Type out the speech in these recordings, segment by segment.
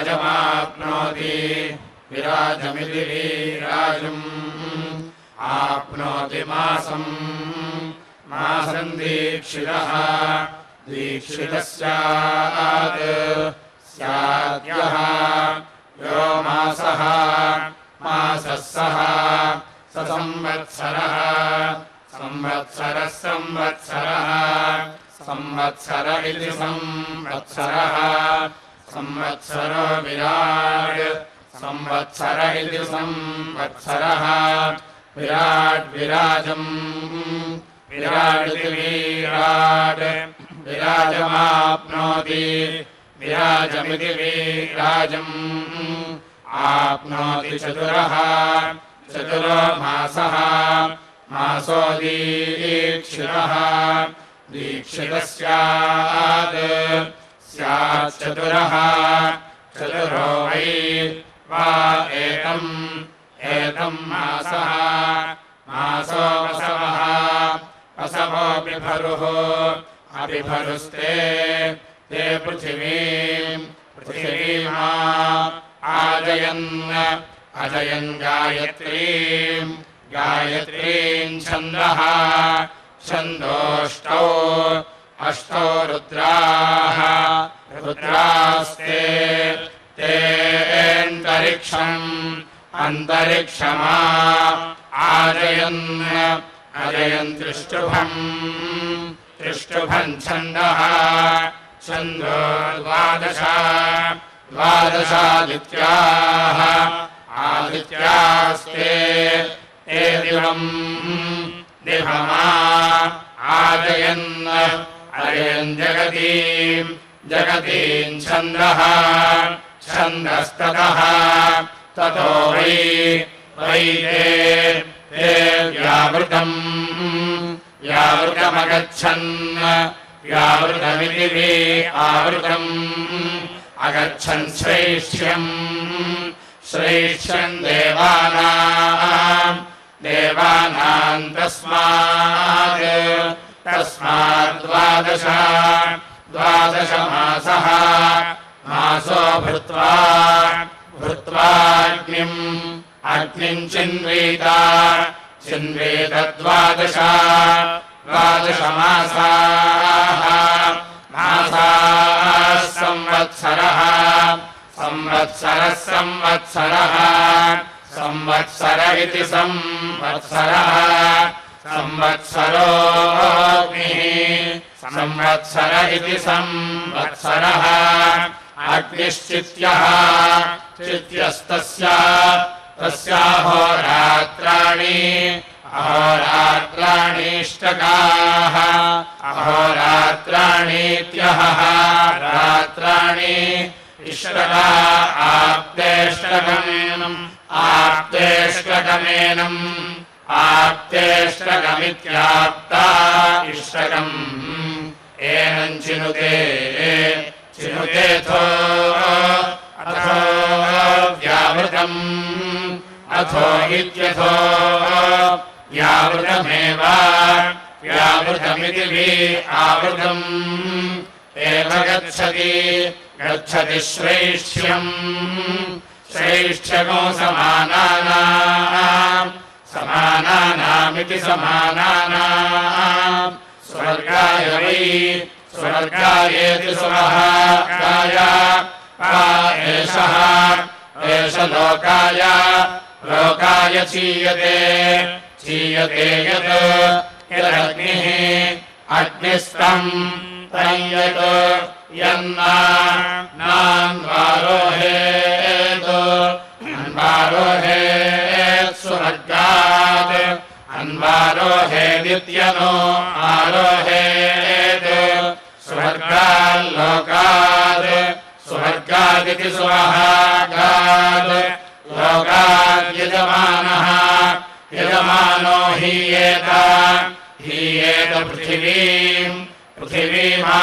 विराजमाप्नोति विराजमिति वीराजम् आप्नोति मासम् मासम् दीक्षितः दीक्षितः स्यात् स्याद्यः यो मासः मासः सः स संवत्सरः संवत्सरः संवत्सरः संवत्सर इति संवत्सरः संवत्सरो विराट् संवत्सर इति संवत्सरः विराट् विराजम् विराटिति विराट् विराजमाप्नोति विराजमिति विराजम् आप्नोति चतुरः चतुरो मासः मासो दीक्षितः दीक्षितः स्यात् स्यात् चतुरः चतुरो वै वा एतम् मासः मासो वसवः वसवो बिभरुः अबिभरुस्ते ते पृथिवीमा आजयन् अजयन् गायत्रीम् छन्दः छन्दोष्टौ अष्टौ रुद्राः रुद्रास्ते अन्तरिक्षमा आजयन् त्रिष्टुभम् छन्दः छन्दो द्वादशादित्याः आदित्यास्ते ते दिवमा आजयन् जगतीम् छन्दः छन्दस्ततः ततो वै ते व्यावृतमगच्छन् व्यावृतमिति आवृतम् अगच्छन् श्रेष्ठ्यम् देवानाम् तस्मात् द्वादश मासः मासो भृत्वा अग्निम् चिन्वेत द्वादश मासाः संवत्सरः संवत्सर इति संवत्सरः संवत्सरोऽग्निः संवत्सर इति संवत्सरः अग्निश्चित्यः अहोरात्राणीष्टकाः अहोरात्राणीत्यहः रात्राणि इष्टका आप्तेष्टकमित्याप्ता इष्टकम् एनम् चिनुतेऽथो अथो व्यावृतम् अथो इत्यथो व्यावृतमिति आवृतम् एव गच्छति श्रेष्ठ्यमो समानानामिति समानानाम् स्वर्गाय वै स्वर्गायेति स्वर्गाय एष लोकाय चीयते यत् यदग्निः अग्निस्तम् तय्यत् अन्वारोहेत् स्वर्गात् अन्वारोहेदित्यनो आरोहेत् स्वर्गाल्लोकात् स्वर्गादिति स्वर्गात् लोकात् यजमानो हीयेत पृथिवीमा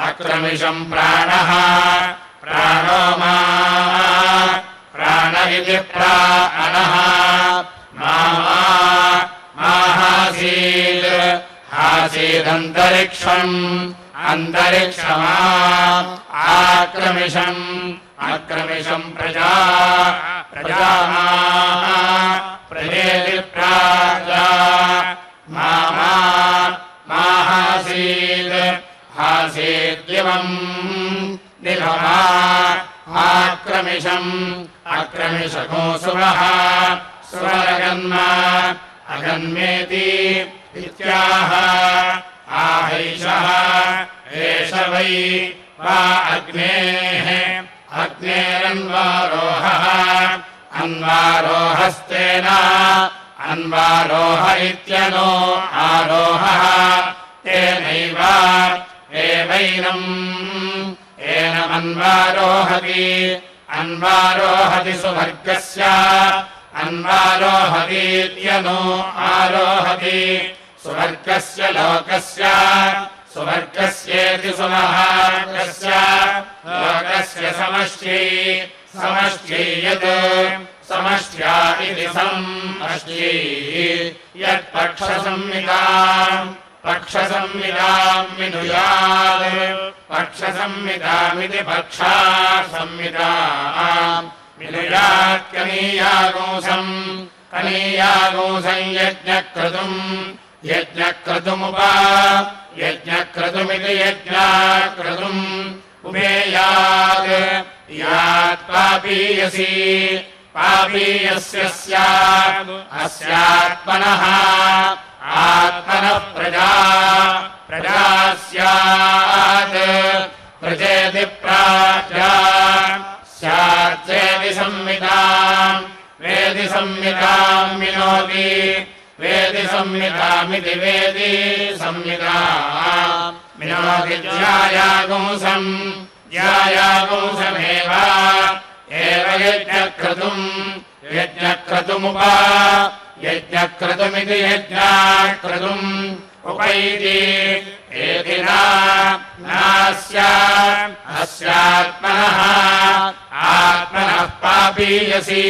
आक्रमिषम् प्राणः प्राणो प्राण इति प्राणः हासीदन्तरिक्षमा आक्रमिषम् अक्रमिषम् प्रजा प्रजेति प्राजा माहासीत् हासीद्दिवम् दिवमा आक्रमिषम् अक्रमिषको सुरः सुरगन्मा अगन्मेति इत्याह आहैषः एष वै वा अग्नेः अग्नेरन्वारोहः अन्वारोहस्तेन अन्वारोह इत्यनो आरोहः तेनैव एवैनम् एनमन्वारोहति अन्वारोहति सुवर्गस्य अन्वारोहतीत्यनो आरोहति सुवर्गस्य लोकस्य सुवर्गस्येति सुमहार्गस्य लोकस्य समष्ट्यै समष्ट्यै यत् समष्ट्या इति समष्ट्यै यत्पक्षसंहिताम् पक्षसंहिताम् विनुयात् पक्षसंहितामिति पक्षासंहिताम् विनुयात् कनीयागोंसम् कनीयागोंसम् यज्ञक्रतुमिति यज्ञाक्रतुम् उभेयात् यात् पापीयसी पापीयस्य स्यात् अस्यात्मनः आत्मनः प्रजा प्रजा स्यात् प्रजेति प्राजा स्यात् संहिताम् वेदि संहिताम् विनोति वेदि संहितामिति वेदि संहिताम् विनोति ज्यायागुंसमेव एव यज्ञक्रतुमिति यज्ञाक्रतुम् उपैति एतिना अस्यात्मनः आत्मनः पापीयसी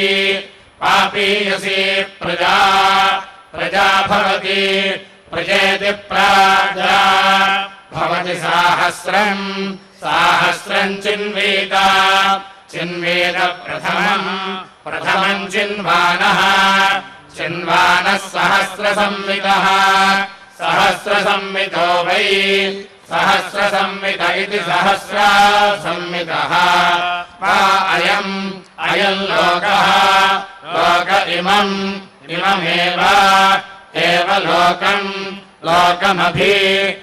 पापीयसी प्रजा प्रजा भवति प्रजेति प्राजा भवति सहस्रम् सहस्रम् चिन्वेद चिन्वेद प्रथमम् चिन्वानः चिन्वानः सहस्रसंवितः सहस्रसंवितो वै सहस्रसंवित इति सहस्रसंवितः वा अयम् लोकः लोक इममेव लोकम् लोकमभिजयति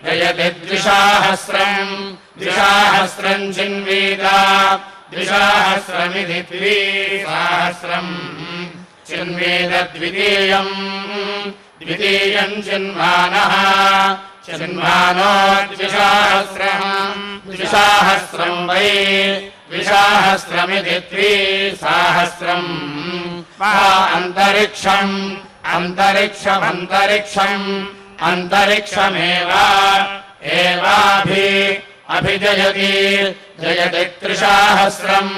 जयति द्विसहस्रम् चिन्वेद द्विसहस्रमिति द्विसहस्रम् चिन्वेद द्वितीयम् चिन्वानः चिन्वानो द्विसहस्रम् वै द्विसहस्रमिति द्विसहस्रम् अन्तरिक्षमेव अभिजयति जयति त्रिसहस्रम्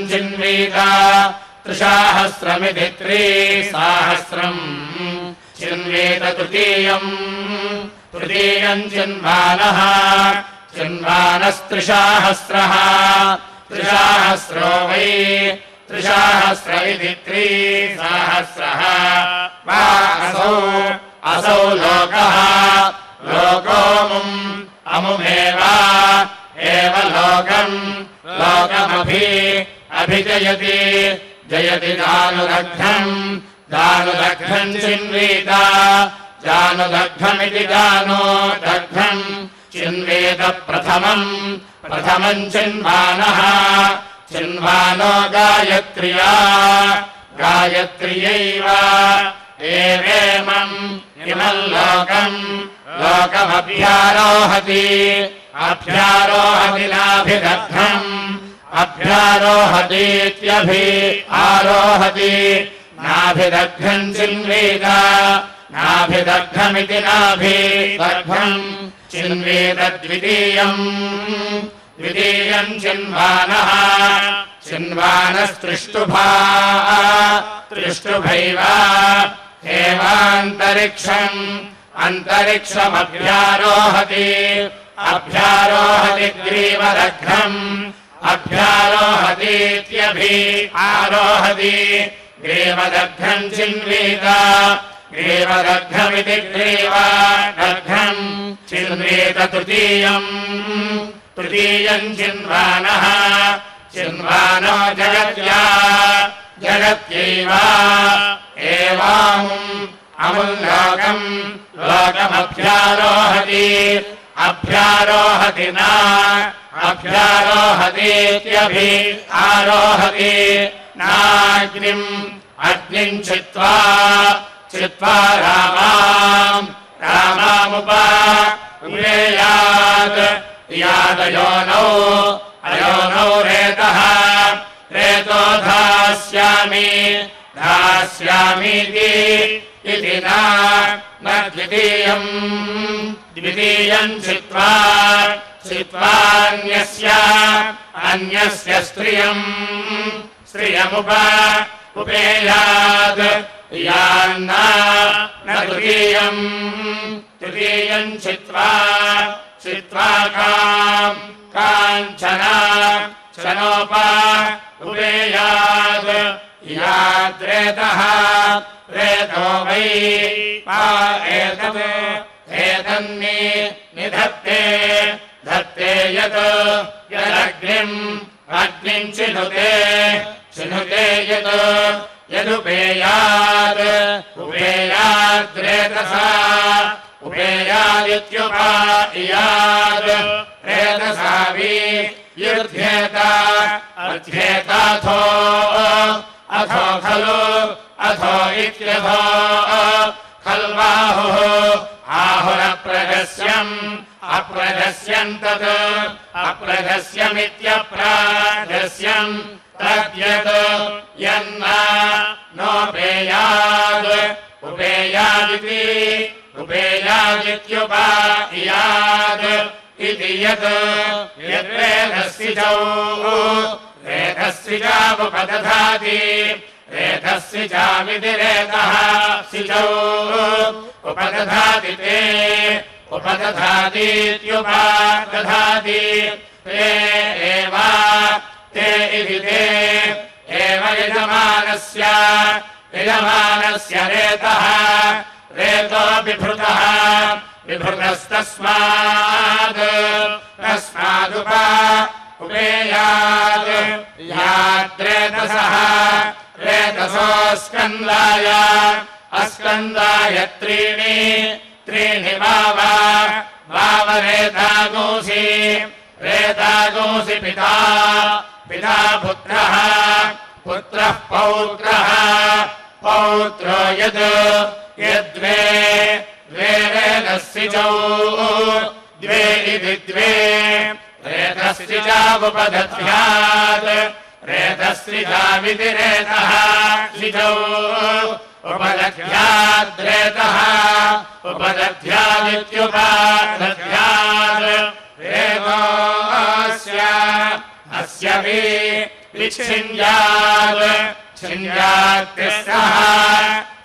चिन्वेद त्रिसहस्रमिति त्रिसहस्रम् चिन्वेद तृतीयम् चिन्वानः चिन्वानस्त्रिसहस्रः त्रिसहस्रो वै त्रिसहस्र इति त्रिसहस्रः वा असौ लोकः लोकोमुमेव लोकम् लोकमभिजयति जयति दानुदग्धम् चिन्वेद जानुदग्धमिति जानोदग्धम् चिन्वेद प्रथमम् चिन्वानः चिन्वानो गायत्र्या गायत्र्यैव इमम् लोकमभ्यारोहति नाभिदग्धम् आरोहति नाभिदग्धम् चिन्वेद नाभिदग्धमिति नाभिदग्धम् चिन्वेद द्वितीयम् चिन्वानः चिन्वानस्त्रिष्टुभैव एवान्तरिक्षमभ्यारोहति अभ्यारोहति ग्रीवदग्धम् अभ्यारोहतीत्यभि आरोहति ग्रीवदग्धम् चिन्वीत ग्रीवदग्धमिति ग्रीवदग्धम् चिन्वीत तृतीयम् चिन्वानः चिन्वानो जगत्यैव एवामुम् अमुल्लोकम् लोकमभ्यारोहति अभ्यारोहति न अभ्यारोहतीत्यभि आरोहति नाग्निम् अग्निम् चित्वा रामामुपयात् यादयोनौ अयोनौ रेतः रेतो धास्यामीति इति न द्वितीयम् चित्वान्यस्य स्त्रियमुपेयात् यान्न न तृतीयम् चित्वा काञ्चनोपेयात् याद्रेतः रेतो वै एतन्निधत्ते यत् यदग्निम् चिनुते यदुपेयाद्रेतसा उपेयादित्युपायाद् रेतसा युध्येत अध्येताथो अथो खलु अथो इत्यथो खल्वाहुः आहुरप्रजस्यम् तत् अप्रजस्यमित्यप्राजस्यम् तद्यत् यन्न नोपेयाद् उपेयादित्युपायाद् इति यत् रेतस्सिजावुपदधाति रेतस्सिजामिति रेतः सिजौ उपदधाति ते उपदधातीत्युपदधाति ते इति ते एव यजमानस्य रेतः रेतो बिभृतस्मादुपेयात् याद्रेतसः रेतसोऽस्कन्दाय अस्कन्दाय त्रीणि वावरेतागोऽसि पिता पुत्रः पौत्रो यद्वे रेतस्सिजौ द्वे इति द्वे रेतस्सिजावुपदध्यात् रेतस्सिजामिति रेतः सिजौ उपदध्याद्रेतः उपदध्यादित्युपदध्यात् रेतोऽस्य छिन्द्यात्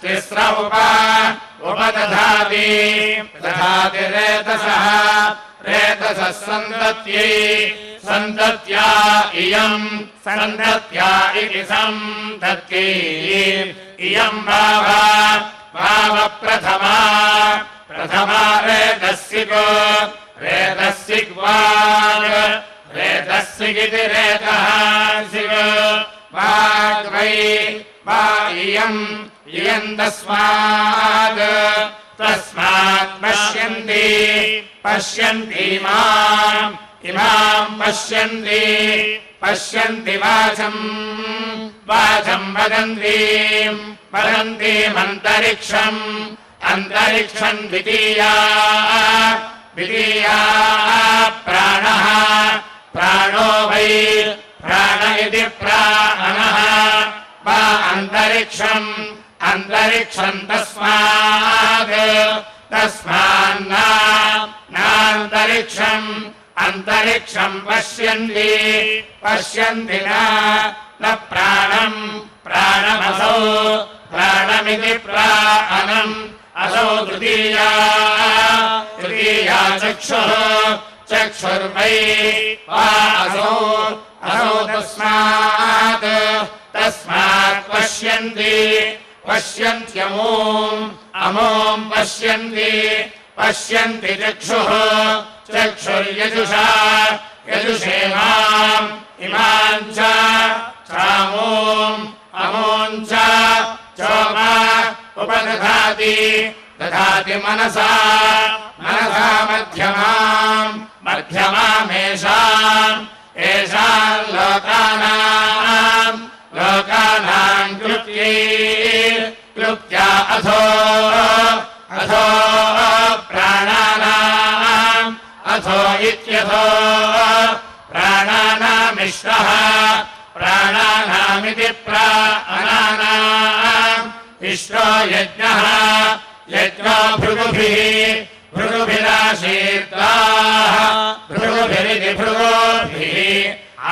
तिस्र उपदधाति दधाति रेतसः सन्तत्या इति सन्तत्यै इयम् प्रथमा रेतस्सिगिति रेतः सिग वाग्वै वा इयम् तस्मात् पश्यन्ति इमाम् पश्यन्ति वाचम् वदन्तीमन्तरिक्षम् द्वितीया प्राणो वै प्राण इति प्राणः वा अन्तरिक्षम् तस्मान्नान्तरिक्षम् पश्यन्ति न प्राणमसौ प्राणमिति प्राणम् असौ तृतीया चक्षुः चक्षुर्वै वा असौ तस्मात् पश्यन्ति अमोम् पश्यन्ति चक्षुः चक्षुर्यजुषा यजुषेमाम् इमाम् च अमोम् च चोमा उपदधाति मनसा मध्यमामेषाम् लोकानाम् क्लृप्त्या अथो प्राणानाम् अथो इत्यथो प्राणानामिष्टः प्राणानामिति प्राणानाम् इष्टो यज्ञः यज्ञो भृगुभिराशीर्दाः भृगुभिरिति भृगोभिः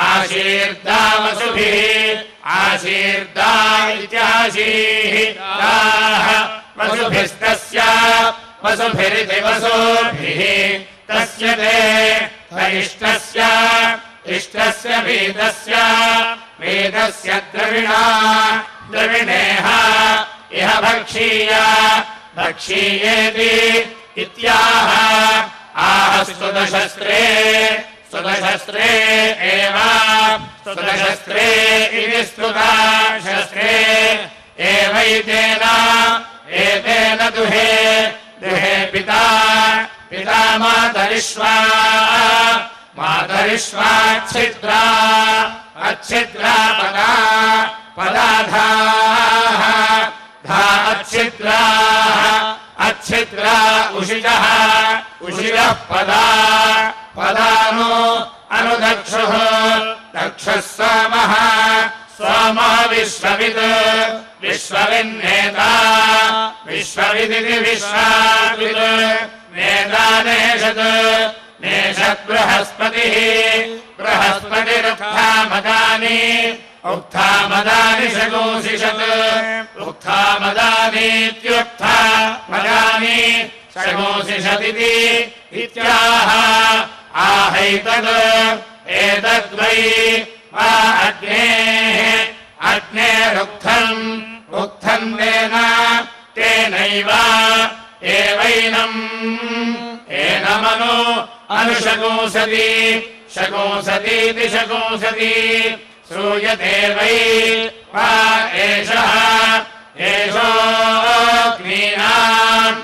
आशीर्दा वसुभिः आशीर्दा इत्याशीर्दाः वसुभिस्तस्य वसुभिरिति वसुभिः तस्य ते इष्टस्य वेदस्य द्रविणेह इह भक्षीयेति इत्याह आह स्तुतशस्त्रे एव स्तुतशस्त्रे इति स्तुतशस्त्रे एतेन दुहे पिता मातरिष्वाच्छिद्रा पदाधाः अच्छिद्रा उषिजः पदानो अनुदक्षुः दक्षः सोमः विश्वविन्नेता विश्वविदिति विश्वाविद् नेता नेषत् बृहस्पतिरुक्थामदानि शगोषिषत् उक्थामदानीत्युक्थामदानि शगोषिषदिति इत्याह एतद्वै वा अग्नेरुक्थम् तेनैव एनमनु अनुशगोषतीति शगोषति श्रूयते वै वा एषोऽग्नीनाम्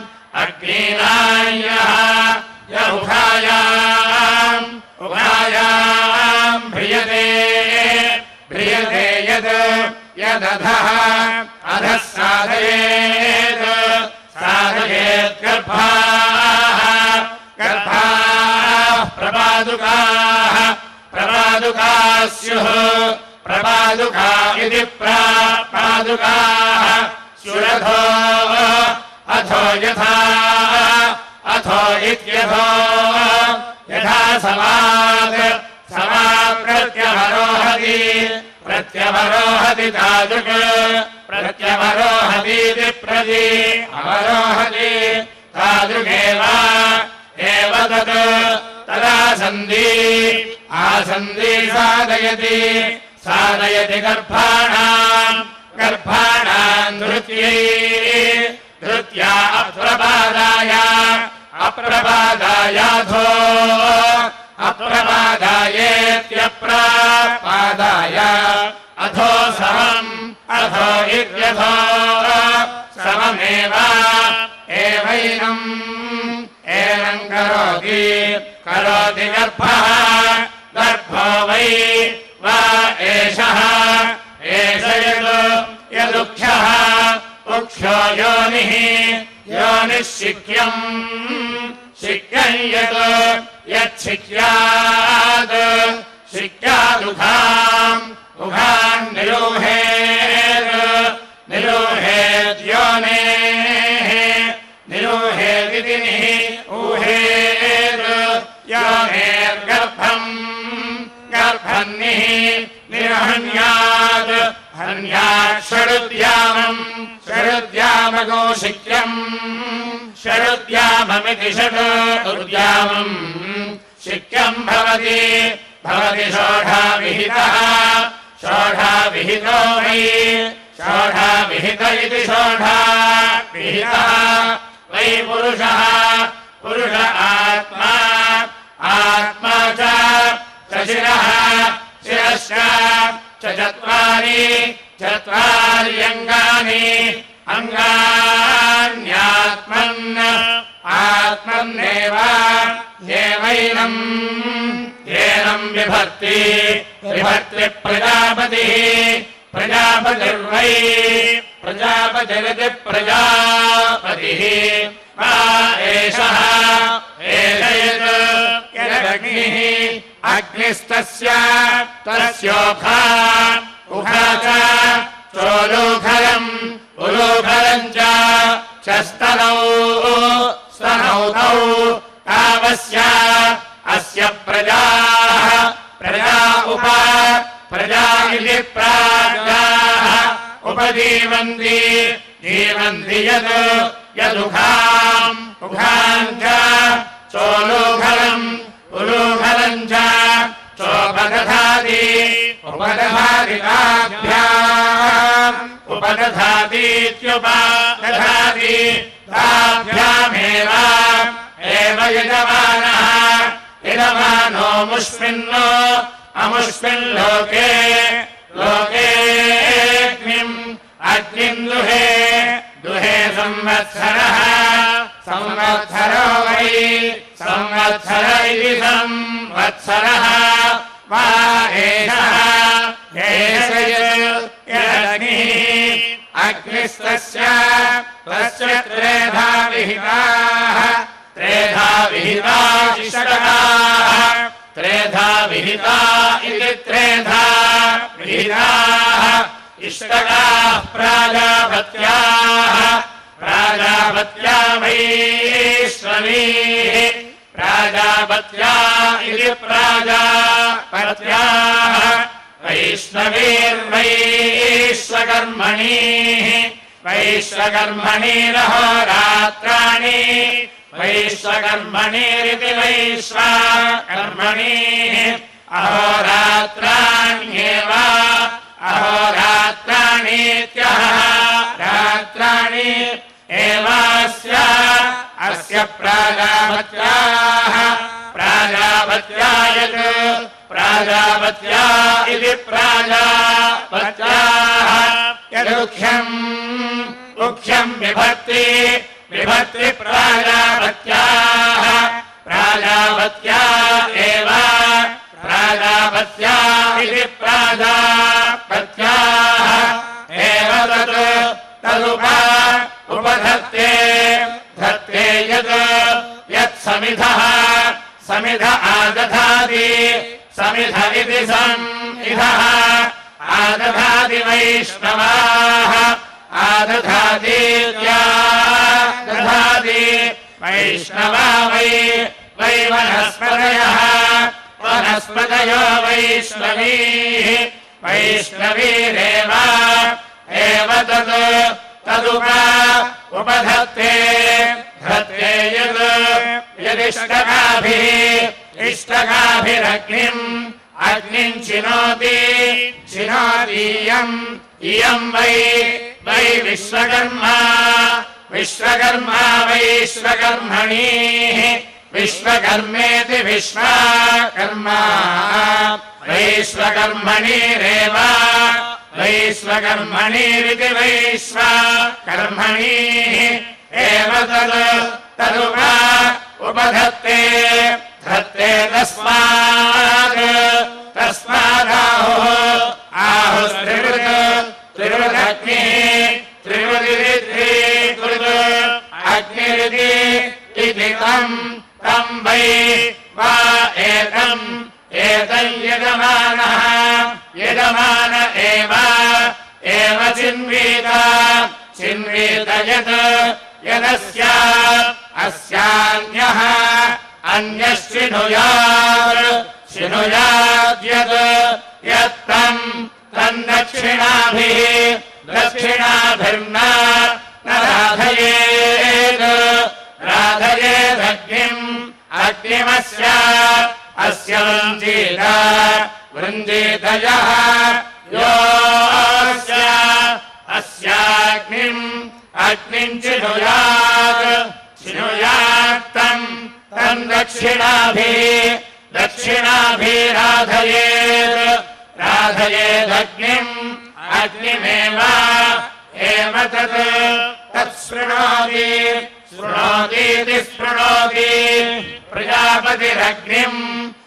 य उभायाम् भ्रियते यदधः साधयेत् गर्भाः प्रपादुकाः स्युः प्रपादुका इति प्रापादुकाः स्युरथो अथो इत्यथो यथा समात् प्रत्यवरोहति तादृक् प्रत्यवरोहतीति प्रति अवरोहति तादृगेव तदासन्धि आसन्धि साधयति गर्भाणाम् धृत्या अप्रपादायाथो अप्रपादायेत्यप्रपादाय अथो समम् अथो इत्यथो सममेव एवैनम् करोति गर्भो वै वा एषः यदुक्षः उक्षो योनिः शिक्यम् यच्छिक्यात् उघान् निरोहेदिति गर्भन्निः निर्हन्यात् षडुद्यामगोशिक्यम् षडुद्याममिति षडुद्यामम् शिक्यम् भवति भवति षोढाविहितः षोढाविहितो वै षोढाविहित इति षोढाविहितः वै पुरुषः पुरुष आत्मा आत्मा च शिरः शिरश्च चत्वारि चत्वार्यङ्गानि अङ्गान्यात्मन् आत्मन्नेव एवैनम् एनम् बिभर्ति बिभर्ति प्रजापतिः प्रजापतिर्वै प्रजापतिरिति प्रजापतिः वा एषः एष यदग्निः अग्निस्तस्य तस्योखा उखा च चोलूखलम् उलूखलम् च स्तनौ स्तनौ तौ तावस्य अस्य प्रजाः प्रजा उप प्रजा इति प्राजाः उपजीवन्ति जीवन्ति यद् यदुखाम् उखाम् च चोलूखलम् उलूखलम् च चोपदधाति उपदधाति ताभ्याम् उपदधातीत्युपदधाति ताभ्यामेव एव यजमानः यजमानो मुष्मिन्नो अमुष्मिन्लोके लोकेऽग्निम् अग्निम् दुहे दुहे संवत्सरः संवत्सरो वै संवत्सर इति संवत्सरः वा एषः एष यदग्निः अग्निस्तस्य तस्य त्रेधा विहिताः त्रेधा विहिता इष्टकाः त्रेधा विहिता इति त्रेधा विहिताः इष्टकाः प्राजापत्याः प्राजापत्या वैश्रवीः प्राजापत्या इति प्राजापत्याः वैष्णवीर्वैश्वकर्मणिः वैश्वकर्मणिरहोरात्राणि वैश्वकर्मणिरिति वैश्वकर्मणिः अहोरात्राण्येव अहोरात्राणीत्यः रात्राणि एवास्य अस्य प्राजापत्याः प्राजापत्या यत् प्राजापत्या इति प्राजापत्याः यदुख्यम् उख्यम् बिभर्ति बिभर्ति प्राजापत्याः प्राजापत्या एव प्राजापत्या इति प्राजापत्याः एव तत् तदुप उपधत्ते धत्ते यत् यत्समिधः समिध आदधाति समिध इति समिधः आदधाति वैष्णवाः आदधातीत्यादधाति वैष्णवा वै वै वनस्पतयः वनस्पतयो वैष्णवीः वैष्णवीरेव एव तत् तदुप उपधत्ते धत्ते यद् यदिष्टकाभिः इष्टकाभिरग्निम् अग्निम् चिनोति चिनोतीयम् इयम् वै वै विश्वकर्मा विश्वकर्मा वैश्वकर्मणिः विश्वकर्मेति विश्वकर्मा वैश्वकर्मणिरेव वैश्वकर्मणिरिति वैश्वकर्मणिः एव तद् तदुप उपधत्ते धत्ते तस्मात् तस्मादाहुः आहुस्त्रिवृत् त्रिवृदग्निः त्रिवृदिति अग्निरिति इति तम् तम् वै वा एतम् एतम् यजमानः यजमान एव चिन्वीत चिन्वीत यत् यदस्य अस्यान्यः अन्यश्चिनुयाद्यत् यत्तम् तन्दक्षिणाभिः दक्षिणाभिर्न राधयेत् राधयेदग्निम् अग्निमस्य अस्य वृञ्जीतयः योऽस्य अस्याग्निम् अग्निम् चिनुयात्तम् तम् दक्षिणाभिराधयेदग्निम् अग्निमेव एव तत्शृणोतीति स्पृणोति प्रजापतिरग्निम्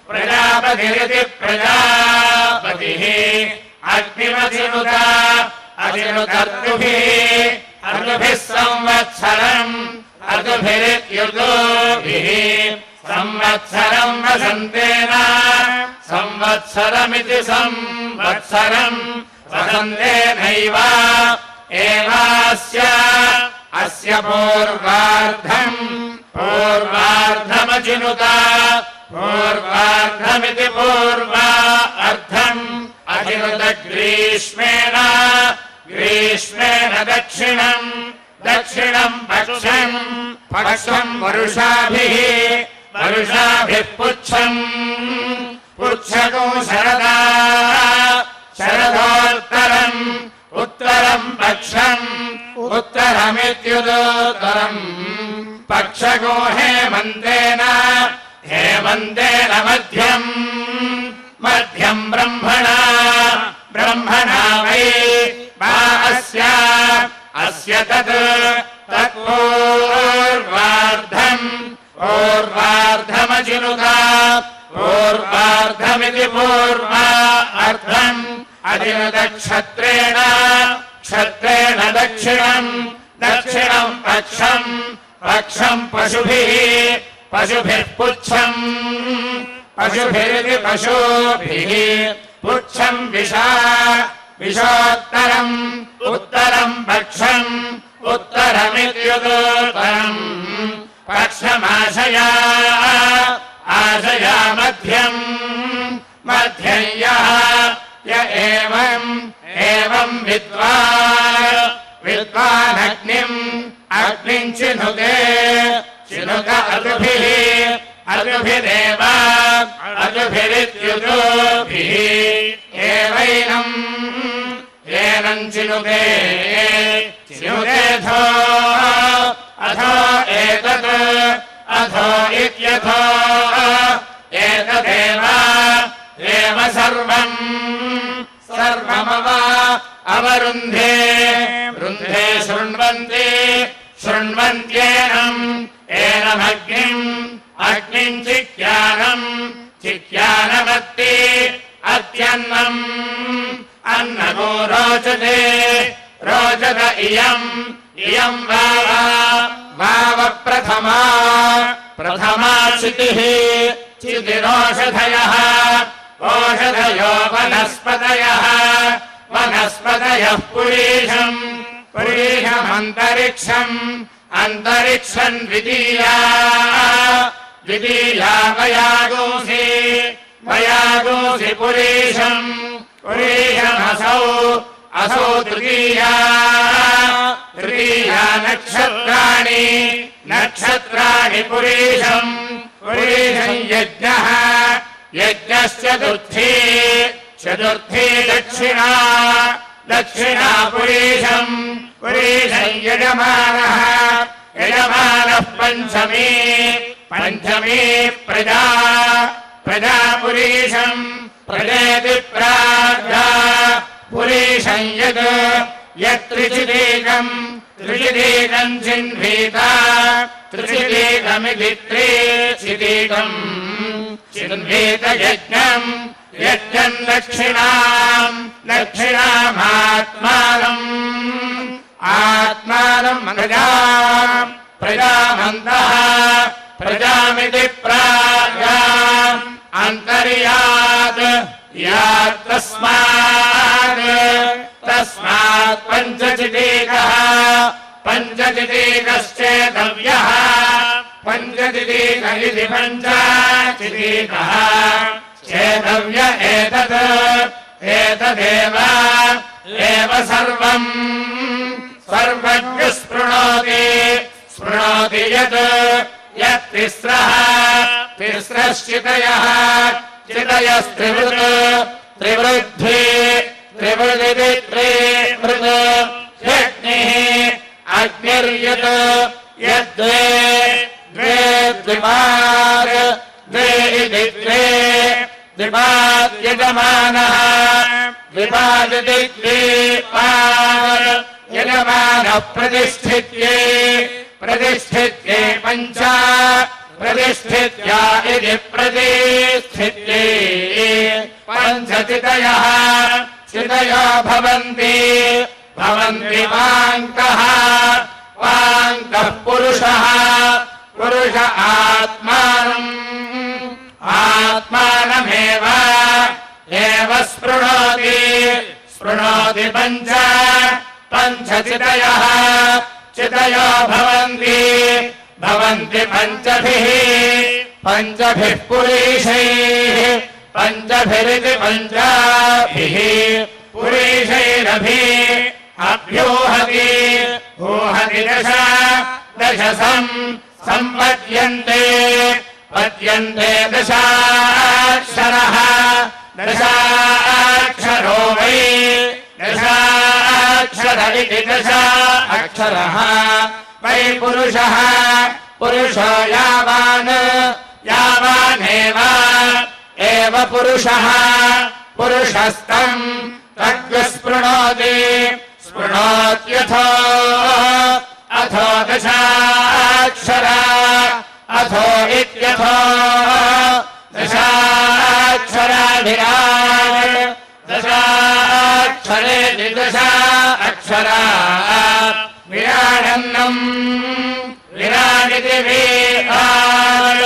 प्रजापतिरिति प्रजापतिः अग्निमचिनुतर्तुभिः संवत्सरम् अर्तुभिरित्युर्दुभिः संवत्सरम् वसन्तेन संवत्सरमिति संवत्सरम् वसन्तेनैव एवास्य अस्य पूर्वार्धमचिनुत पूर्वार्धमिति पूर्वार्धम् अचिनुत ग्रीष्मेण दक्षिणम् पक्षम् वरुषाभिः पुच्छको शरदोत्तरम् उत्तरम् पक्षम् उत्तरमित्युदोत्तरम् पक्षको हेमन्तेन मध्यम् ब्रह्मणा वै वा अस्य पूर्वार्धमचिनुत पूर्वार्धमिति पूर्वार्धम् अचिनुत क्षत्रेण दक्षिणम् पक्षम् पशुभिः पुच्छम् पशुभिरिति पशुभिः पुच्छम् विशोत्तरम् उत्तरम् पक्षम् उत्तरमित्युदोत्तरम् पक्षमाशया मध्यम् य एवम् विद्वानग्निम् चिनुत अरुभिरेव अरुभिरित्युदोभिः एनम् चिनुतेऽथो अथो इत्यथो एतदेव सर्वमव अवरुन्धे शृण्वन्त्येनमग्निम् चिक्यानमत्ति अत्यन्नम् अन्नमो रोचत इयम् वाव प्रथमा चितिरोषधयः ओषधयो वनस्पतयः पुरीषमन्तरिक्षम् द्वितीया वयागोसि पुरीषमसौ तृतीया नक्षत्राणि पुरीषम् यज्ञश्चतुर्थी दक्षिणा पुरीषम् यजमानः पञ्चमी प्रजा पुरीषम् प्रजेति प्राज्ञा पुरीषम् यत्त्रिचिदीकम् चिह्नीता त्रिचिदीकमिति त्रिचिदीकम् चिह्नीत यज्ञम् दक्षिणामात्मानम् प्रजामन्तः प्रजामिति प्राज्ञाम् अन्तर्यात् तस्मात् पञ्चचिदीकश्चेतव्यः पञ्चचिदीक इति पञ्चचिदीकः चेतव्य एतदेव सर्वज्ञ स्पृणोति यत् तिस्रः तिस्रश्चितयः चितयस्त्रिवृत् त्रिवृद्धि त्रिवृदिति त्रिवृत् ह्यग्निः अग्निर्यत् यद्वे द्वे द्विपाद् द्वे इति द्वे द्विपाद्यजमानः द्विपादिति द्विपाद् यजमानः प्रतिष्ठित्ये प्रतिष्ठित्ये पञ्च प्रतिष्ठित्या इति प्रतिष्ठित्ये पञ्चचितयः चितयो भवन्ति भवन्ति वाङ्कः वाङ्कः पुरुषः पुरुष आत्मानम् आत्मानमेव एव स्पृणोति स्पृणोति पञ्च पञ्चचितयः चितयो भवन्ति भवन्ति पञ्चभिः पञ्चभिः पुरीषैः पञ्चभिरिति पञ्चाभिः पुरीषैरभि अभ्यूहति ऊहति दश दशसम् सम्पद्यन्ते पद्यन्ते दशाक्षरः दशाक्षरो वै दशाक्षर इति दश अक्षरः वै पुरुषः पुरुषो यावान् यावानेव एव पुरुषः पुरुषस्तम् तद्विस्पृणोति स्पृणोत्यथो अथो दशाक्षरा अथो इत्यथो दशाक्षराभिराट् दशाक्षरेति दश अक्षरा विराडन्नम् विराडिति विराट्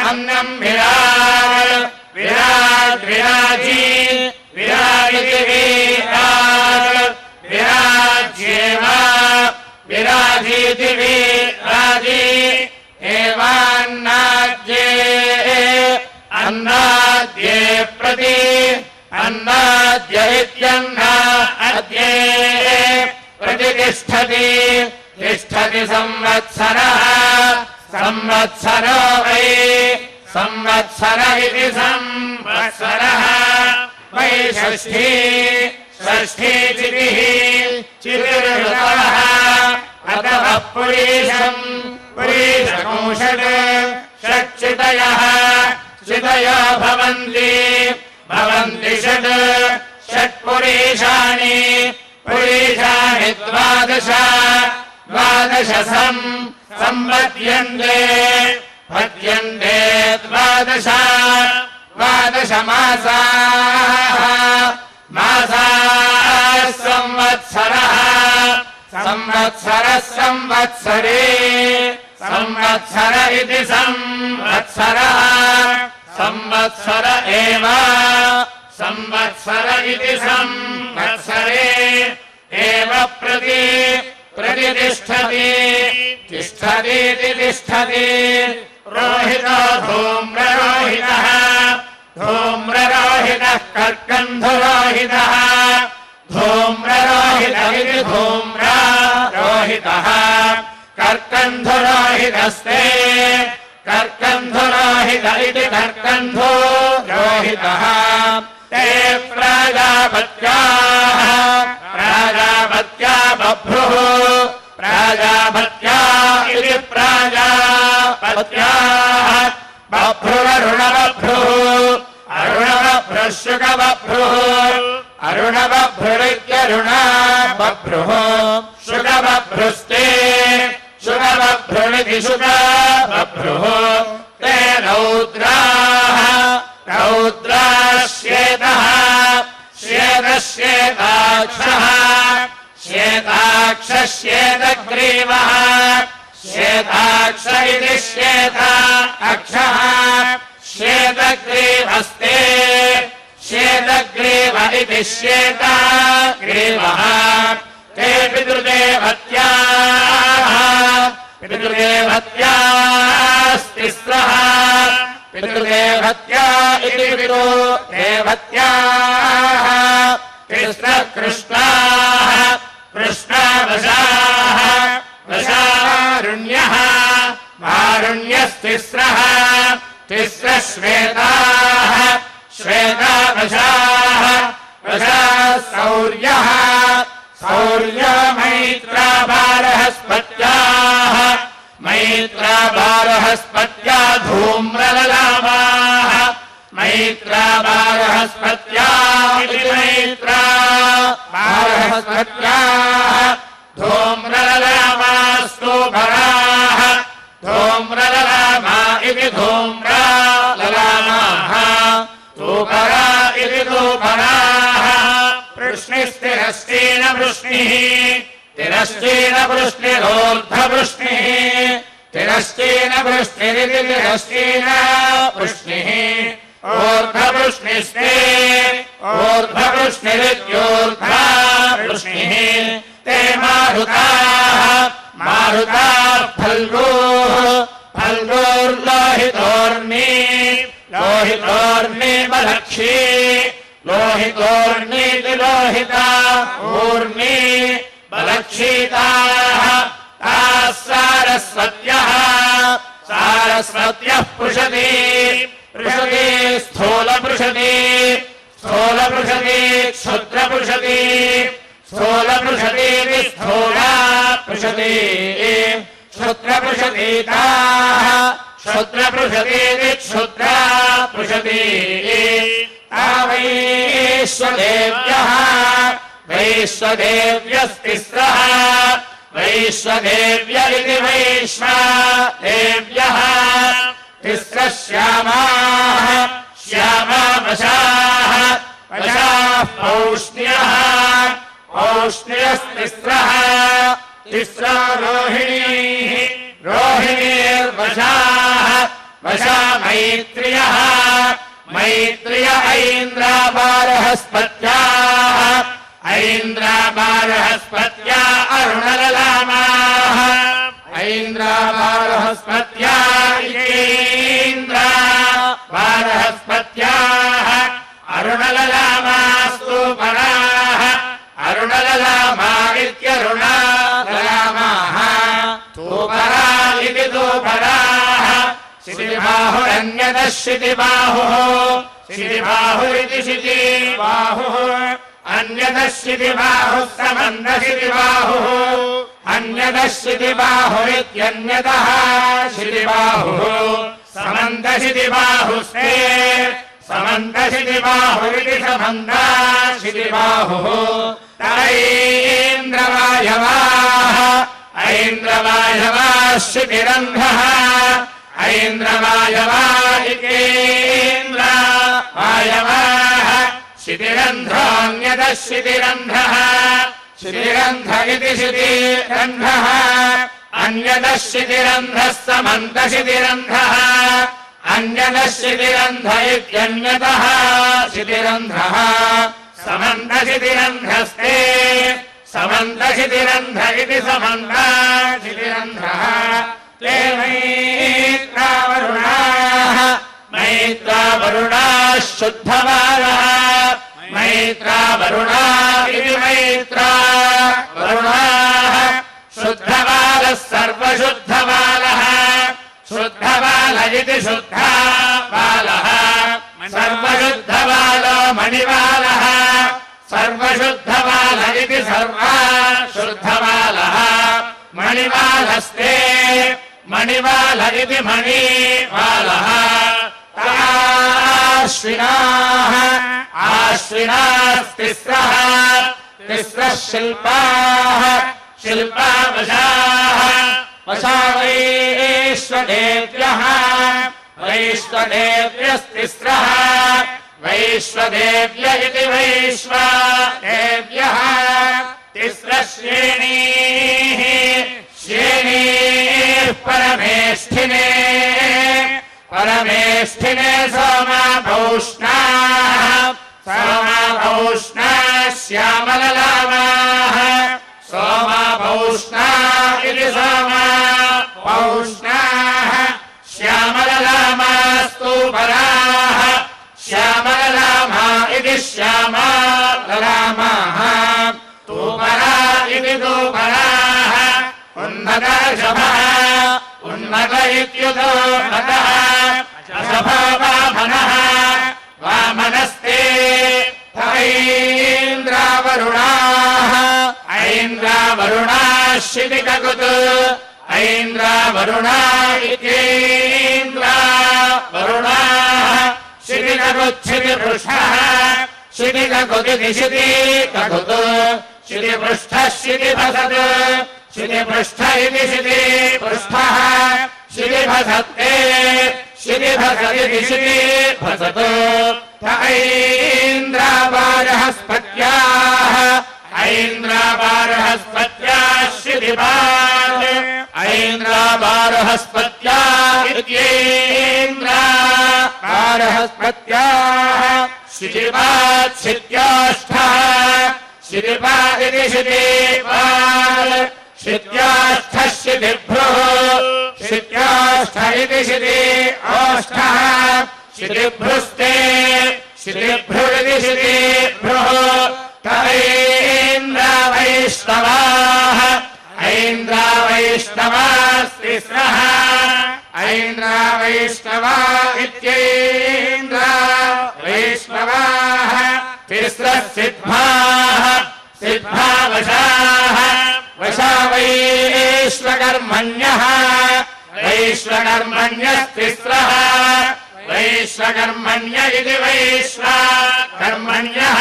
अन्नम् विराट् विराट् विराजी विराडिति विराट् विराज्येव विराजीति विराजी एवान्नाद्ये अन्नाद्ये प्रति अन्नाद्य इत्यन्नाद्ये प्रतिष्ठति तिष्ठति संवत्सरः संवत्सरो वै संवत्सर इति संवत्सरः वै षष्ठी षष्ठी चितिः चितिर्ऋतवः अतः पुरीषम् पुरीषकोषट् षट्चितयः चितयो भवन्ति भवन्ति षट् षट्पुरीषाणि पुरीषाणि द्वादश द्वादशसम् सम्पद्यन्ते पद्यन्ते द्वादश द्वादशमासाः मासाः संवत्सरः संवत्सरः संवत्सरे संवत्सर इति संवत्सरः संवत्सर एव संवत्सर इति संवत्सरे एव प्रति प्रतिष्ठति तिष्ठतीति तिष्ठति रोहितो धूम्ररोहितः धूम्ररोहितः कर्कन्धरोहितः धूम्ररोहित इति धूम्ररोहितः कर्कन्धरोहितस्ते कर्कन्धरोहित इति कर्कन्धरोहितः ते प्राजापत्याः प्राजापत्या बभ्रुः प्राजापत्या इति प्राजापत्याः बभ्रुररुणबभ्रुः अरुणबभ्रुः शुकबभ्रुः अरुणबभ्रुरित्यरुणा बभ्रुः शुकबभ्रुस्ते शुकबभ्रुरिति शुकबभ्रुः ते रौद्राः रौद्राः श्वेतः श्वेतः श्वेताक्षः श्वेताक्षः श्वेतग्रीवः श्वेताक्ष इति श्वेता अक्षः श्वेतग्रीवस्ते श्वेतग्रीव इति श्वेतग्रीवः ते पितृदेवत्याः पितृदेवत्यास्तिस्रः पितृदेवत्या इति पितृदेवत्याः तिस्रः कृष्णाः कृष्णावशाः वशारुण्यः वारुण्यस्तिस्रः तिस्रः श्वेताः श्वेता वशाः वशाः सौर्यः सौर्यमैत्रा बारहस्पत्याः मैत्रा बारहस्पत्या धूम्रललामाः मैत्रा बारहस्पत्या मैत्रा बारहस्पत्याः धूम्रललामास्तु भराः धूम्रललामा इति धूम्रललामाः तूपरा इति तूपराः वृष्णिस्तिरश्चेन वृष्णिः तिरश्चेन वृष्णिरोर्ध्ववृष्णिः तिरश्चेन वृष्णिरिति तिरश्चेन वृष्णिः ऊर्ध्ववृष्णिस्ते ऊर्ध्ववृष्णिरित्यूर्ध्वा वृष्णिः ते मारुताः मारुताः फल्गुः फल्गुर्लोहितोर्णी लोहितोर्णी बलक्षी लोहितोर्णीति लोहिता ऊर्णी बलक्षीताः ताः सारस्वत्यः सारस्वत्यः पृषति पृषति स्थूलपृषति स्थूलपृषति क्षुद्रपृषति स्थूलपृषतीति स्थूला पृषति क्षुद्रपृषतीताः क्षुद्रपृषतीति क्षुद्रा पृषति वैश्वदेव्यः वैश्वदेव्यस्तिस्रः वैश्वदेव्य इति वैश्वदेव्यः तिस्रः श्यामाः श्यामा वशाः वशाः पौष्ण्यः पौष्ण्यस्तिस्रः तिस्रो रोहिणीः रोहिणीर्वशाः वशा मैत्र्यः मैत्र्य ऐन्द्राबारहस्पत्याः ऐन्द्राबारहस्पत्या अरुणललामाः ऐन्द्राबारहस्पत्या इन्द्राबारहस्पत्याः अरुणललामास्तु पराः अरुणललामा इत्यरुणललामाः तूपरा इति तूपराः शितिबाहुरन्यतः शितिबाहुः शितिबाहुरिति शितिबाहुः अन्यतः शितिबाहुः समन्दशितिबाहुः अन्यतः शितिबाहुरित्यन्यतः शितिबाहुः समन्दशितिबाहुस्ते समन्दशितिबाहुरिति समन्दशितिबाहुः तैन्द्रवायवाः ऐन्द्रवायवाः शितिरन्धः ऐन्द्रवायवा इतीन्द्रवायवाः शितिरन्ध्रोऽन्यतः शितिरन्ध्रः शितिरन्ध्र इति शितिरन्ध्रः अन्यतः शितिरन्ध्रः समन्तशितिरन्ध्रः अन्यतः शितिरन्ध्र इत्यन्यतः शितिरन्ध्रः समन्तशितिरन्ध्रस्ते समन्तशितिरन्ध्र इति समन्तशितिरन्ध्रः ते मैत्रावरुणाः मैत्रावरुणाः शुद्धबालः मैत्रावरुणा इति मैत्रावरुणाः शुद्धबालः सर्वशुद्धबालः शुद्धबाल इति शुद्धबालः सर्वशुद्धबालो मणिबालः सर्वशुद्धबाल इति सर्वशुद्धबालः मणिबालस्ते मणिबाल इति मणिबालः आश्विनाः आश्विनास्तिस्रः तिस्रः शिल्पाः शिल्पावशाः वशा वैश्वदेव्यः वैश्वदेव्यस्तिस्रः वैश्वदेव्य इति वैश्वदेव्यः तिस्रः श्रेणीः श्रेणीः परमेष्ठिने परमेष्ठिने सोमाभौष्णाः सोमाभौष्णाः श्यामललामाः सोमाभौष्णा इति सोमाभौष्णाः श्यामललामास्तु पराः श्यामललामा इति श्यामललामाः तूपरा इति तूपराः उन्नतः शभः उन्नत इत्युदोन्नतः वृषभो वामनः वामनस्ते ऐन्द्रावरुणाः ऐन्द्रावरुणाः शितिककुत् ऐन्द्रावरुणा इत्येन्द्रावरुणाः शितिककुच्छितिपृष्ठः शितिककुदिति शितिककुत् शितिपृष्ठः शितिभसत् शितिपृष्ठ इति शितिपृष्ठः शितिभसत्ते शितिभसदिति शितिभसत् ऐन्द्रावारहस्पत्याः ऐन्द्रावारहस्पत्याः शितिपात् ऐन्द्रावारहस्पत्या इत्येन्द्रावारहस्पत्याः शितिपात् शित्याष्ठः शितिपा इति शितिपात् शित्याष्ठः शितिभ्रुः शित्याष्ठ इति शितिओष्ठः शितिभ्रुस्ते शितिभ्रुरिति शितिभ्रुः ऐन्द्रावैष्णवाः ऐन्द्रावैष्णवास्तिस्रः ऐन्द्रावैष्णवा इत्यैन्द्रावैष्णवाः तिस्रः सिद्धाः सिद्धा वशाः वशा वैश्वकर्मण्यः वैश्वकर्मण्यस्तिस्रः वैश्वकर्मण्य इति वैश्वकर्मण्यः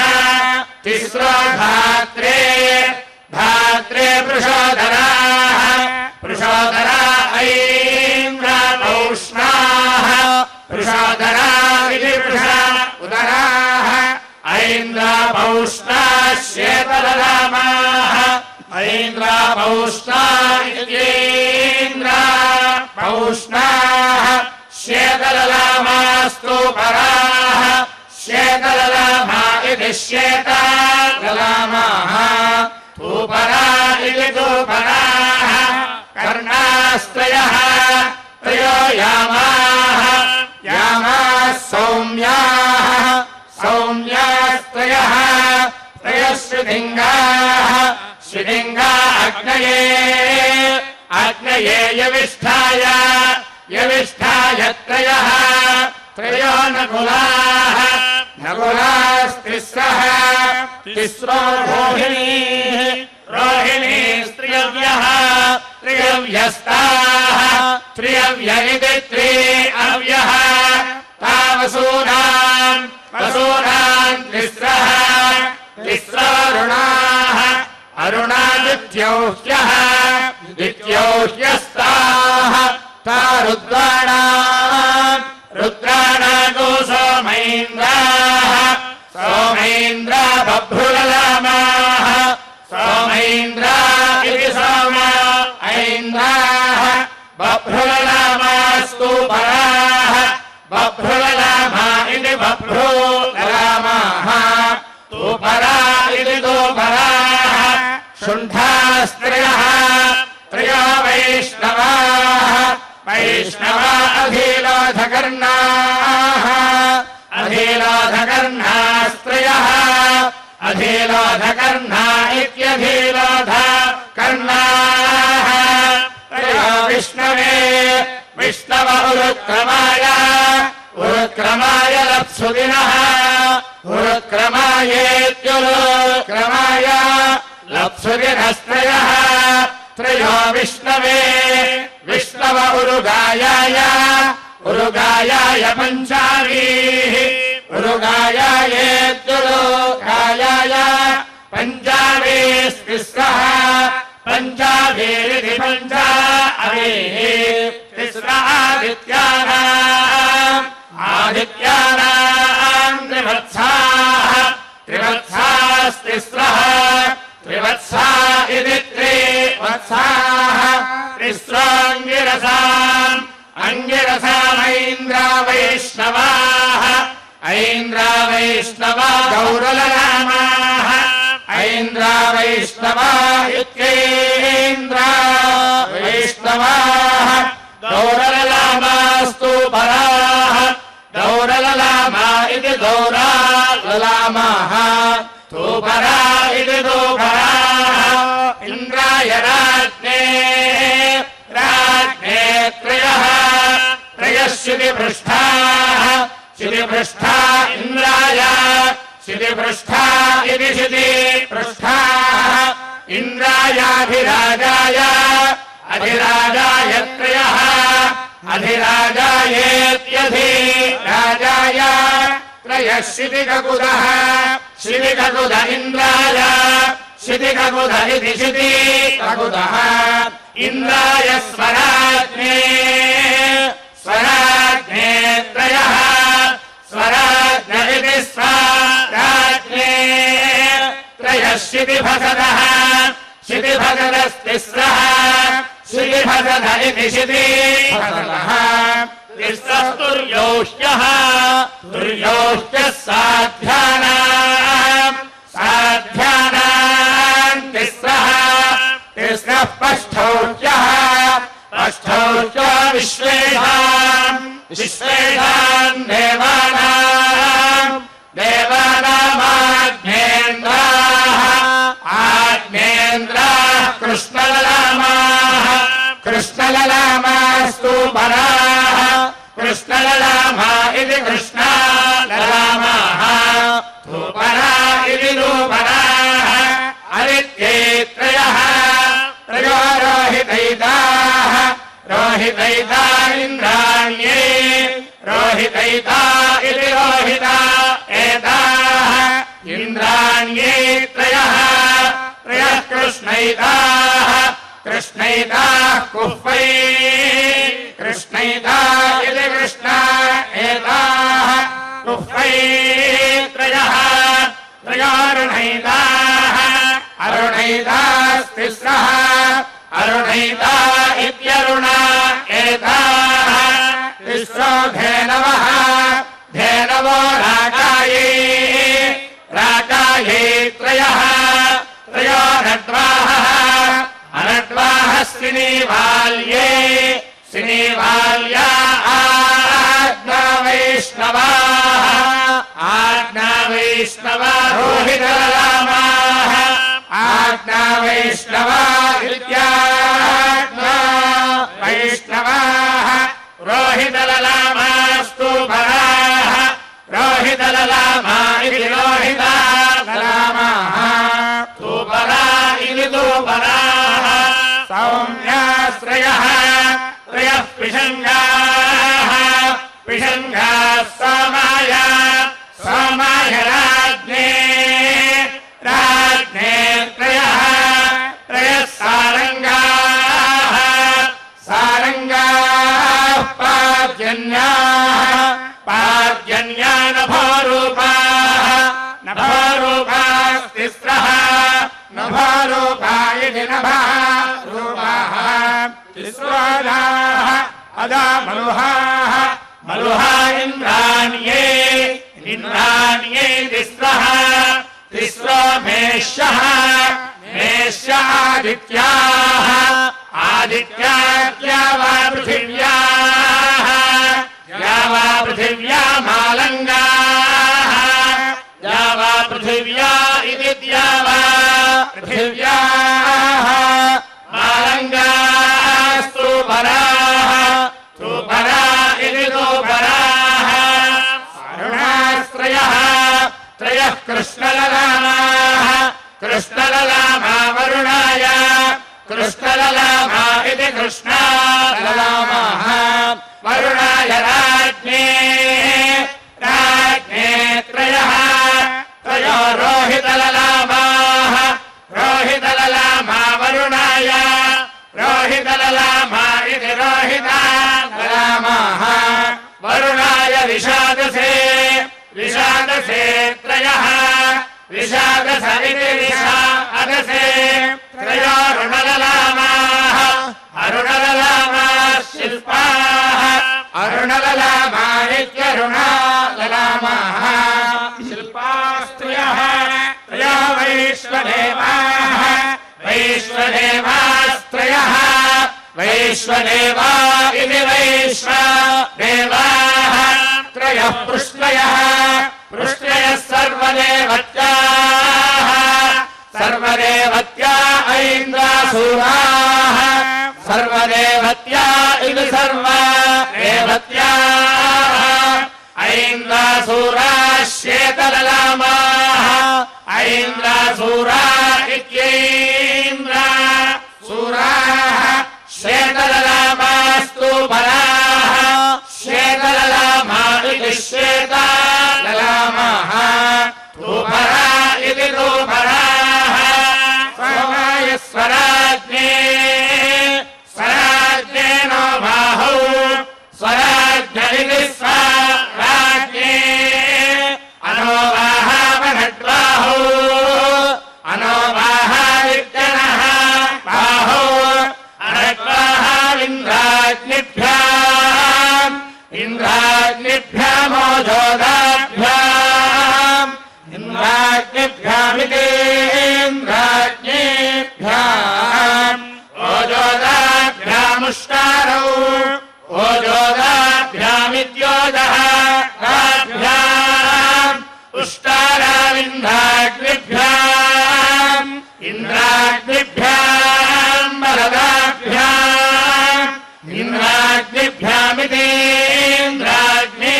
तिस्रो धात्रे धात्रे वृषोदराः वृषोदरा ऐन्द्रावौष्णाः वृषोदरा इति वृषा उदराः ऐन्द्रावौष्णाः श्वेतललामाः ऐन्द्रावौष्णा इत्येन्द्रावौष्णाः श्वेतललामास्तूपराः श्वेतललामा इति श्वेतललामाः तूपरा इति तूपराः कर्णास्त्रयः त्रयो यामाः यामाः सौम्याः सौम्यास्त्रयः त्रयः श्रुतिङ्गाः श्रुतिङ्गा अग्नये अग्नये यविष्ठाय यविष्ठाय त्रयः त्रयो नकुलाः नकुलास्तिस्रः तिस्रो रोहिणीः रोहिणीस्त्रियव्यः त्रियव्यस्ताः त्रियव्य इति त्रिअव्यः तावसूनाम् वसूनाम् तिस्रः तिस्रवरुणाः अरुणादित्यौह्यः द्वितीयौह्यस्ताः ता रुद्राणाम् रुद्राणागो सोमैन्द्राः सोमैन्द्रा बभ्रुललामाः सोमैन्द्रा इति सोम ऐन्द्राः बभ्रुललामास्तूपराः बभ्रुललामा इति बभ्रुललामाः तूपरा इति तूपराः शुण्ठास्त्रयः त्रयो वैष्णवाः वैष्णवा अधीलोधकर्णाः अधीलोधकर्णास्त्रयः अधीलोधकर्णा इत्यधीलोधकर्णाः त्रयो विष्णवे विष्णव उरुक्रमाय उरुक्रमाय लप्सुदिनः उरुक्रमायेत्युरुक्रमाय लप्सुदिनस्त्रयः त्रयो विष्णवे विष्णव उरुगायाय उरुगायाय पञ्चावीः उरुगायायेत्युरुगायाय पञ्चावीस्तिस्रः पञ्चावीरिति पञ्चावीः तिस्र आदित्यानाम् आदित्यानाम् त्रिवत्साः त्रिवत्सास्तिस्रः त्रिवत्सा इति त्रिवत्साः तिस्राङ्गिरसाम् अङ्गिरसामैन्द्रावैष्णवाः ऐन्द्रावैष्णवा गौरललामाः ऐन्द्रावैष्णवा इत्येन्द्रावैष्णवाः गौरललामास्तूपराः गौरललामा इति गौरललामाः तूपरा इति तूपराः इन्द्राय राज्ञे राज्ञे त्रयः त्रयः शितिपृष्ठाः शितिपृष्ठा इन्द्राय शितिपृष्ठा इति शितिपृष्ठाः इन्द्रायाधिराजाय अधिराजाय त्रयः अधिराजायेत्यधिराजाय त्रयः शितिककुदः शितिककुद इन्द्राय शितिककुद इति शितिककुदः इन्द्राय स्वराज्ञे स्वराज्ञे त्रयः स्वराज्ञ इति स्वराज्ञे त्रयः शितिभसदः शितिभसदस्तिस्रः शितिभसद इति शितिभसदः तिस्रस्तुर्योष्यः तुर्योष्यः साध्यानाम् साध्यानाम् तिस्रः तिस्रः पष्ठौष्यः पष्ठौष्य विश्वेषाम् विश्वेषाम् देवानाम् देवानामाग्नेन्द्राः आग्नेन्द्राः कृष्णललामाः कृष्णललामास्तु पराः कृष्णललामा इति कृष्णललामाः धूपरा इति धूपराः अरित्ये त्रयः त्रयो रोहितैताः रोहितैता इन्द्राण्ये रोहितैता इति रोहिता एताः इन्द्राण्ये त्रयः त्रयः कृष्णैताः कृष्णैताः कुह्वै कृष्णैता इति कृष्णा एताः कुह्वै त्रयः त्रयोरुणैताः अरुणैतास्तिस्रः अरुणैता इत्यरुणा एताः तिस्रो धेनवः धेनवो राकायै राकायै त्रयः त्रयो नट्वाहः अनट्वाहः श्रीनिवाल्ये श्रीनिवाल्या आज्ञावैष्णवाः आज्ञावैष्णवा रोहितललामाः आज्ञावैष्णवा इत्याज्ञा वैष्णवाः रोहितललामास्तु पराः रोहितललामा इति रोहितललामाः तूपरा इति तूपराः सौम्याश्रयः त्रयः पिशङ्गाः पिशङ्गाः सोमाय सोमाय राज्ञे राज्ञे त्रयः त्रयः सारङ्गाः सारङ्गाः पार्जन्याः पार्जन्या नभोरूपाः नभोरूपास्तिस्रः नभोरूपा इति नभोरूपाः तिस्रोदाः अदा मलुहाः मलुहा इन्द्राण्ये इन्द्राण्ये तिस्रः तिस्रो मेष्यः मेष्यादित्याः आदित्या वा पृथिव्याः या वा पृथिव्या मालङ्गाः या वा पृथिव्या इति द्या वा पृथिव्याः मालङ्गास्तु पराः तूपरा इति तूपराः अरुणास्त्रयः त्रयः कृष्णललामाः कृष्णललामा वरुणाय कृष्णललामा इति कृष्णललामाः वरुणाय राज्ञे राज्ञे त्रयः त्रयो रोहितललामाः रोहितललामा वरुणाय रोहितललामा इति रोहितललामाः वरुणाय विषादसे विषादसे त्रयः विषादस इति विषादसे त्रयोरुणललामाः अरुणललामाः शिल्पाः अरुणललामा इत्यरुणललामाः शिल्पास्त्रयः त्रयो वैश्वदेवाः वैश्वदेवास्त्रयः वैश्वदेवा इति वैश्वदेवाः त्रयः पृष्ट्वयः पृष्ट्वयः सर्वदेवत्याः सर्वदेवत्या ऐन्द्रासूराः सर्व देवत्या इति सर्वा देवत्या ऐन्द्रासूरा श्वेतललामाः ऐन्द्रासूरा इत्यैन्द्रा सूराः श्वेतललामास्तु पराः श्वेतललामा इति श्वेतललामाः तूपरा इति तूपराः स्वराज्ञे स्वराज्ञे नो बाहौ स्वराज्ञ इति स्वराज्ञे अनोवाहा वनद्बाहौ अनोवाहा विद्यनः बाहौ अनद्वाहा इन्द्राग्निभ्याम् इन्द्राग्निभ्यामोजोदाभ्याम् इन्द्राग्निभ्यामिति इन्द्राग्निभ्याम् ओजोदाभ्यामुष्टारौ ओजोदाभ्यामिद्योजः ताभ्याम् उष्टाराविन्द्राग्निभ्याम् इन्द्राग्निभ्याम् बलदाभ्याम् इन्द्राग्निभ्यामिति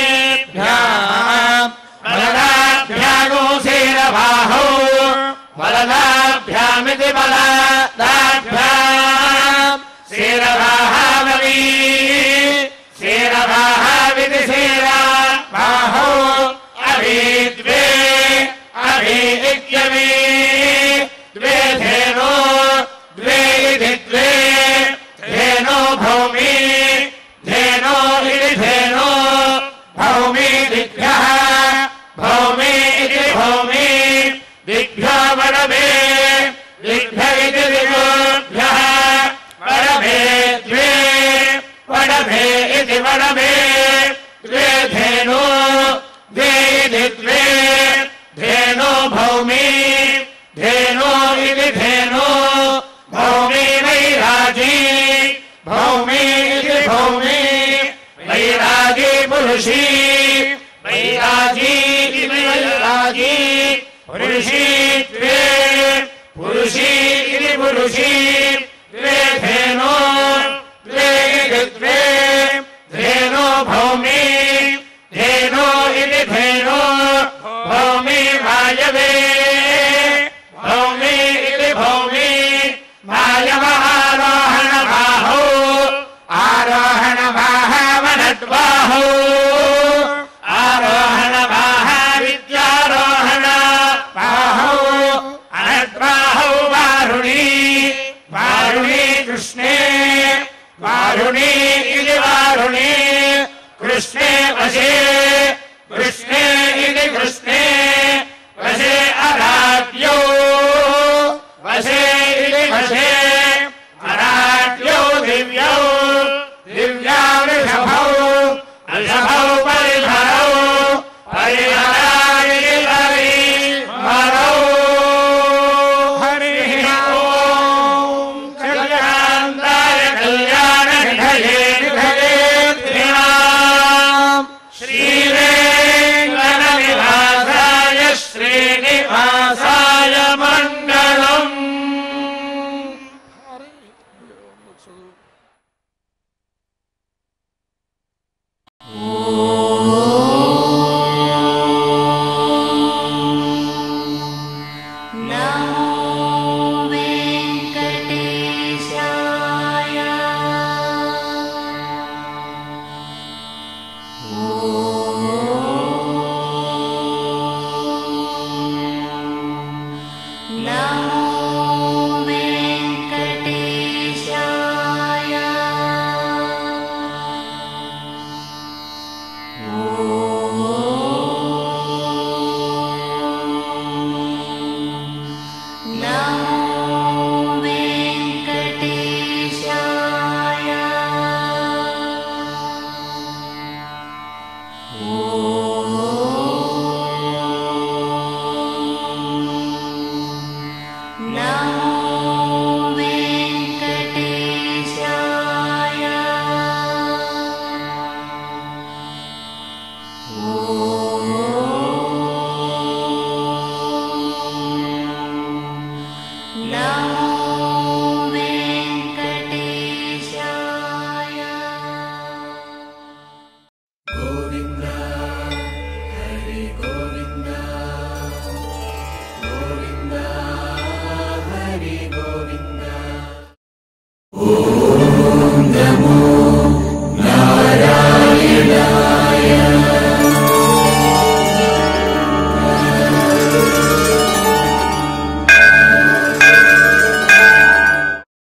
इन्द्राग्निभ्याम् बलदाभ्यागोसेरबाहौ बलदाभ्यामिति बलदाभ्याम् शेरबाहावली शेरबाहाविति शेरबाहौ अभिद्वे अभिद्यवे द्वे धेनो द्वे इति द्वे धेनो भौमि धेनो इति धेनो भौमि दिभ्यः भौमि इति भौमि दिभ्यो वडभे दिभ्य इति दिभ्यः वडभे द्वे वडभे इति वडभे द्वे धेनो द्वे इति द्वे धेनो भौमि धेनो इति धेनो भौमि वैराजी भौमि इति भौमि वैरागी पुरुषी वैराजी इति वैरागी पुरुषी द्वे पुरुषी इति पुरुषी द्वे धेनो द्वे इति द्वे धेनो भौमि धेनो इति धेनो भौमि वायवे भौमि इति भौमि वायव आरोहणबाहौ आरोहणबाहवनद्बाहौ आरोहणबाह विद्यारोहणबाहौ अनद्बाहौ वारुणी ఓ